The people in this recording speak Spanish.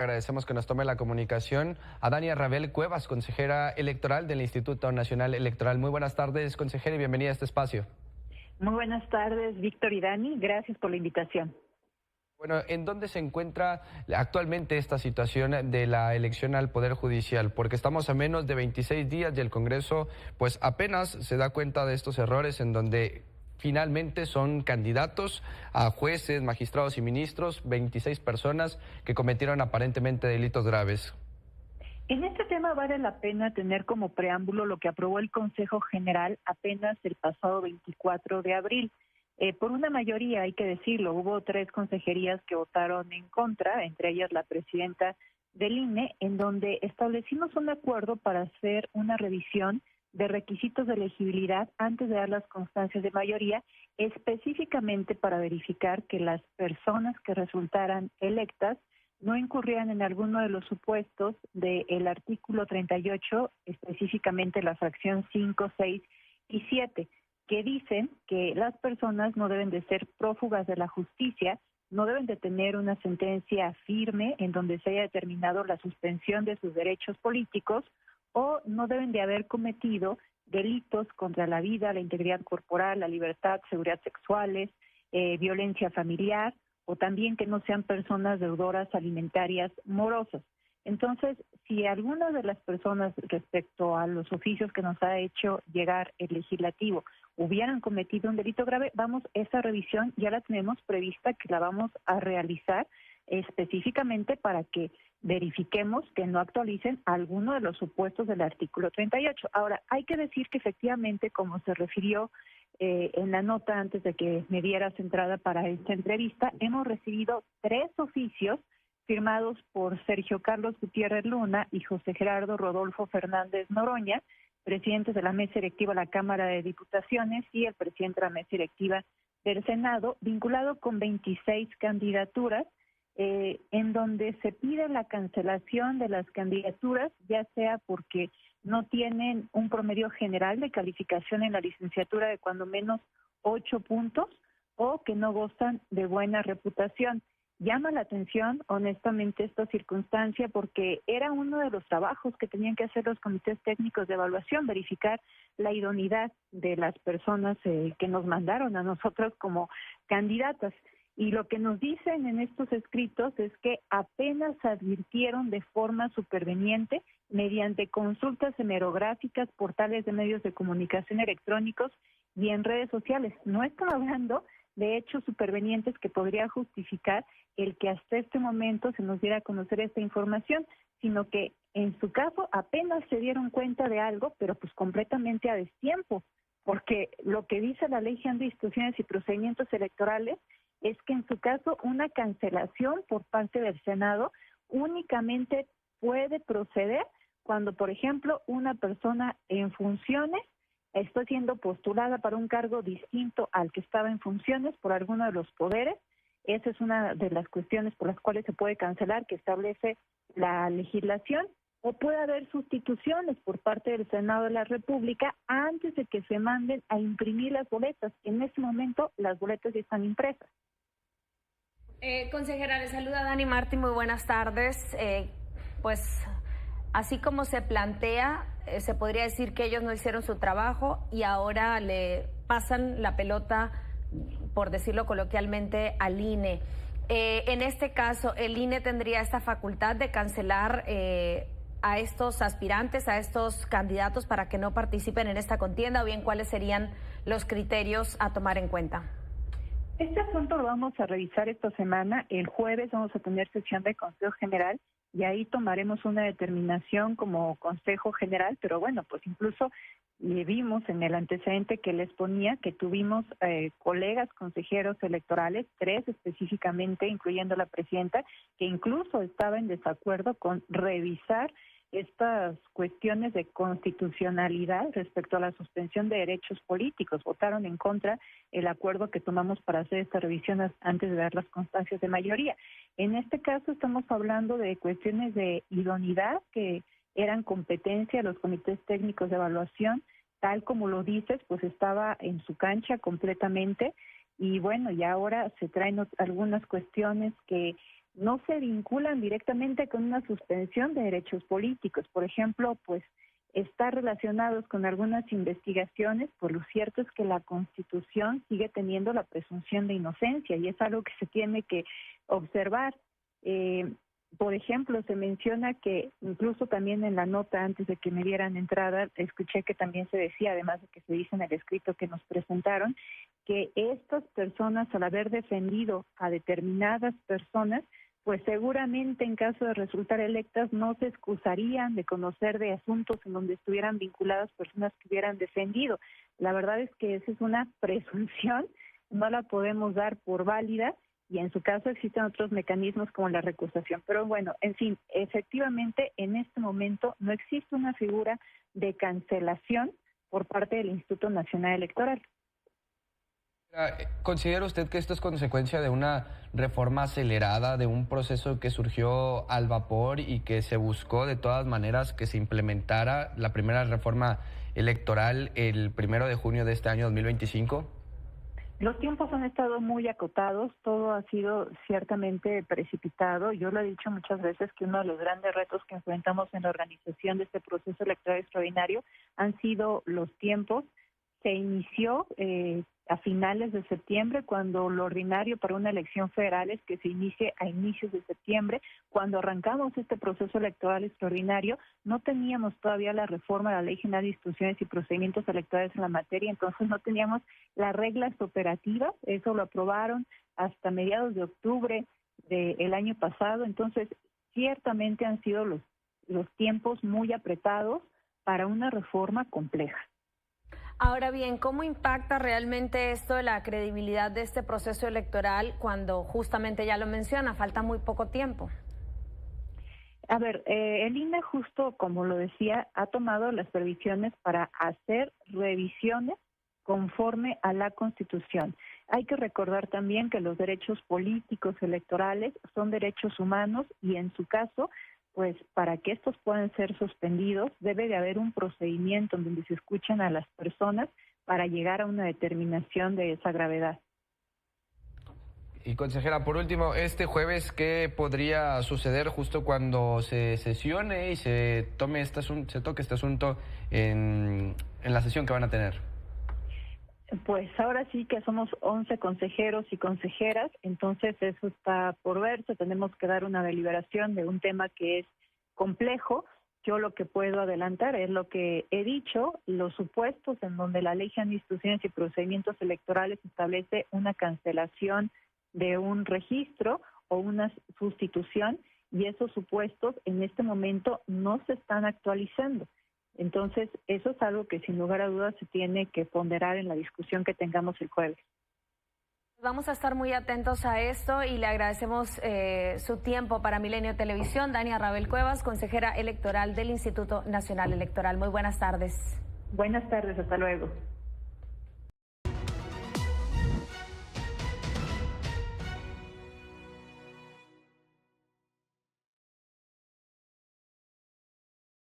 Agradecemos que nos tome la comunicación a Dania Rabel Cuevas, consejera electoral del Instituto Nacional Electoral. Muy buenas tardes, consejera, y bienvenida a este espacio. Muy buenas tardes, Víctor y Dani. Gracias por la invitación. Bueno, ¿en dónde se encuentra actualmente esta situación de la elección al Poder Judicial? Porque estamos a menos de 26 días y el Congreso pues apenas se da cuenta de estos errores en donde finalmente son candidatos a jueces, magistrados y ministros, 26 personas que cometieron aparentemente delitos graves. En este tema vale la pena tener como preámbulo lo que aprobó el Consejo General apenas el pasado 24 de abril. Por una mayoría, hay que decirlo, hubo 3 consejerías que votaron en contra, entre ellas la presidenta del INE, en donde establecimos un acuerdo para hacer una revisión de requisitos de elegibilidad antes de dar las constancias de mayoría, específicamente para verificar que las personas que resultaran electas no incurrían en alguno de los supuestos del artículo 38, específicamente la fracción 5, 6 y 7, que dicen que las personas no deben de ser prófugas de la justicia, no deben de tener una sentencia firme en donde se haya determinado la suspensión de sus derechos políticos, o no deben de haber cometido delitos contra la vida, la integridad corporal, la libertad, seguridad sexuales, violencia familiar, o también que no sean personas deudoras alimentarias morosas. Entonces, si alguna de las personas respecto a los oficios que nos ha hecho llegar el legislativo hubieran cometido un delito grave, esa revisión ya la tenemos prevista, que la vamos a realizar específicamente para que verifiquemos que no actualicen alguno de los supuestos del artículo 38. Ahora, hay que decir que efectivamente, como se refirió en la nota antes de que me dieras entrada para esta entrevista, hemos recibido 3 oficios firmados por Sergio Carlos Gutiérrez Luna y José Gerardo Rodolfo Fernández Noroña, presidentes de la mesa directiva de la Cámara de Diputaciones y el presidente de la mesa directiva del Senado, vinculado con 26 candidaturas, en donde se pide la cancelación de las candidaturas, ya sea porque no tienen un promedio general de calificación en la licenciatura de cuando menos 8 puntos o que no gozan de buena reputación. Llama la atención, honestamente, esta circunstancia porque era uno de los trabajos que tenían que hacer los comités técnicos de evaluación, verificar la idoneidad de las personas que nos mandaron a nosotros como candidatas. Y lo que nos dicen en estos escritos es que apenas advirtieron de forma superveniente, mediante consultas hemerográficas, portales de medios de comunicación electrónicos y en redes sociales. No están hablando de hechos supervenientes que podría justificar el que hasta este momento se nos diera a conocer esta información, sino que en su caso apenas se dieron cuenta de algo, pero pues completamente a destiempo, porque lo que dice la Ley General de Instituciones y Procedimientos Electorales es que en su caso una cancelación por parte del Senado únicamente puede proceder cuando, por ejemplo, una persona en funciones está siendo postulada para un cargo distinto al que estaba en funciones por alguno de los poderes. Esa es una de las cuestiones por las cuales se puede cancelar, que establece la legislación, o puede haber sustituciones por parte del Senado de la República antes de que se manden a imprimir las boletas. En ese momento las boletas ya están impresas. Consejera, le saluda Dani Martí, muy buenas tardes. Pues así como se plantea, se podría decir que ellos no hicieron su trabajo y ahora le pasan la pelota, por decirlo coloquialmente, al INE. En este caso, el INE tendría esta facultad de cancelar a estos aspirantes, a estos candidatos para que no participen en esta contienda, o bien cuáles serían los criterios a tomar en cuenta. Este asunto lo vamos a revisar esta semana. El jueves vamos a tener sesión de Consejo General y ahí tomaremos una determinación como Consejo General, pero bueno, pues incluso vimos en el antecedente que les ponía que tuvimos colegas consejeros electorales, 3 específicamente, incluyendo la presidenta, que incluso estaba en desacuerdo con revisar estas cuestiones de constitucionalidad respecto a la suspensión de derechos políticos. Votaron en contra el acuerdo que tomamos para hacer esta revisión antes de dar las constancias de mayoría. En este caso estamos hablando de cuestiones de idoneidad que eran competencia de los comités técnicos de evaluación, tal como lo dices, pues estaba en su cancha completamente. Y bueno, ya ahora se traen algunas cuestiones que no se vinculan directamente con una suspensión de derechos políticos. Por ejemplo, pues está relacionados con algunas investigaciones, pues lo cierto es que la Constitución sigue teniendo la presunción de inocencia y es algo que se tiene que observar. Por ejemplo, se menciona que incluso también en la nota antes de que me dieran entrada, escuché que también se decía, además de que se dice en el escrito que nos presentaron, que estas personas, al haber defendido a determinadas personas, pues seguramente en caso de resultar electas no se excusarían de conocer de asuntos en donde estuvieran vinculadas personas que hubieran defendido. La verdad es que esa es una presunción, no la podemos dar por válida, y en su caso existen otros mecanismos como la recusación. Pero bueno, en fin, efectivamente en este momento no existe una figura de cancelación por parte del Instituto Nacional Electoral. ¿Considera usted que esto es consecuencia de una reforma acelerada, de un proceso que surgió al vapor y que se buscó de todas maneras que se implementara la primera reforma electoral el 1 de junio de este año 2025? Los tiempos han estado muy acotados, todo ha sido ciertamente precipitado. Yo lo he dicho muchas veces que uno de los grandes retos que enfrentamos en la organización de este proceso electoral extraordinario han sido los tiempos. Se inició a finales de septiembre, cuando lo ordinario para una elección federal es que se inicie a inicios de septiembre. Cuando arrancamos este proceso electoral extraordinario, no teníamos todavía la reforma de la Ley General de Instituciones y Procedimientos Electorales en la materia, entonces no teníamos las reglas operativas, eso lo aprobaron hasta mediados de octubre del año pasado, entonces ciertamente han sido los tiempos muy apretados para una reforma compleja. Ahora bien, ¿cómo impacta realmente esto de la credibilidad de este proceso electoral cuando justamente ya lo menciona, falta muy poco tiempo? A ver, el INE, justo como lo decía, ha tomado las previsiones para hacer revisiones conforme a la Constitución. Hay que recordar también que los derechos políticos electorales son derechos humanos y en su caso, pues para que estos puedan ser suspendidos debe de haber un procedimiento en donde se escuchen a las personas para llegar a una determinación de esa gravedad. Y consejera, por último, este jueves, ¿qué podría suceder justo cuando se sesione y se toque este asunto en la sesión que van a tener? Pues ahora sí que somos 11 consejeros y consejeras, entonces eso está por verse, tenemos que dar una deliberación de un tema que es complejo. Yo lo que puedo adelantar es lo que he dicho, los supuestos en donde la Ley General de Instituciones y Procedimientos Electorales establece una cancelación de un registro o una sustitución, y esos supuestos en este momento no se están actualizando. Entonces, eso es algo que sin lugar a dudas se tiene que ponderar en la discusión que tengamos el jueves. Vamos a estar muy atentos a esto y le agradecemos su tiempo para Milenio Televisión. Dania Rabel Cuevas, consejera electoral del Instituto Nacional Electoral. Muy buenas tardes. Buenas tardes, hasta luego.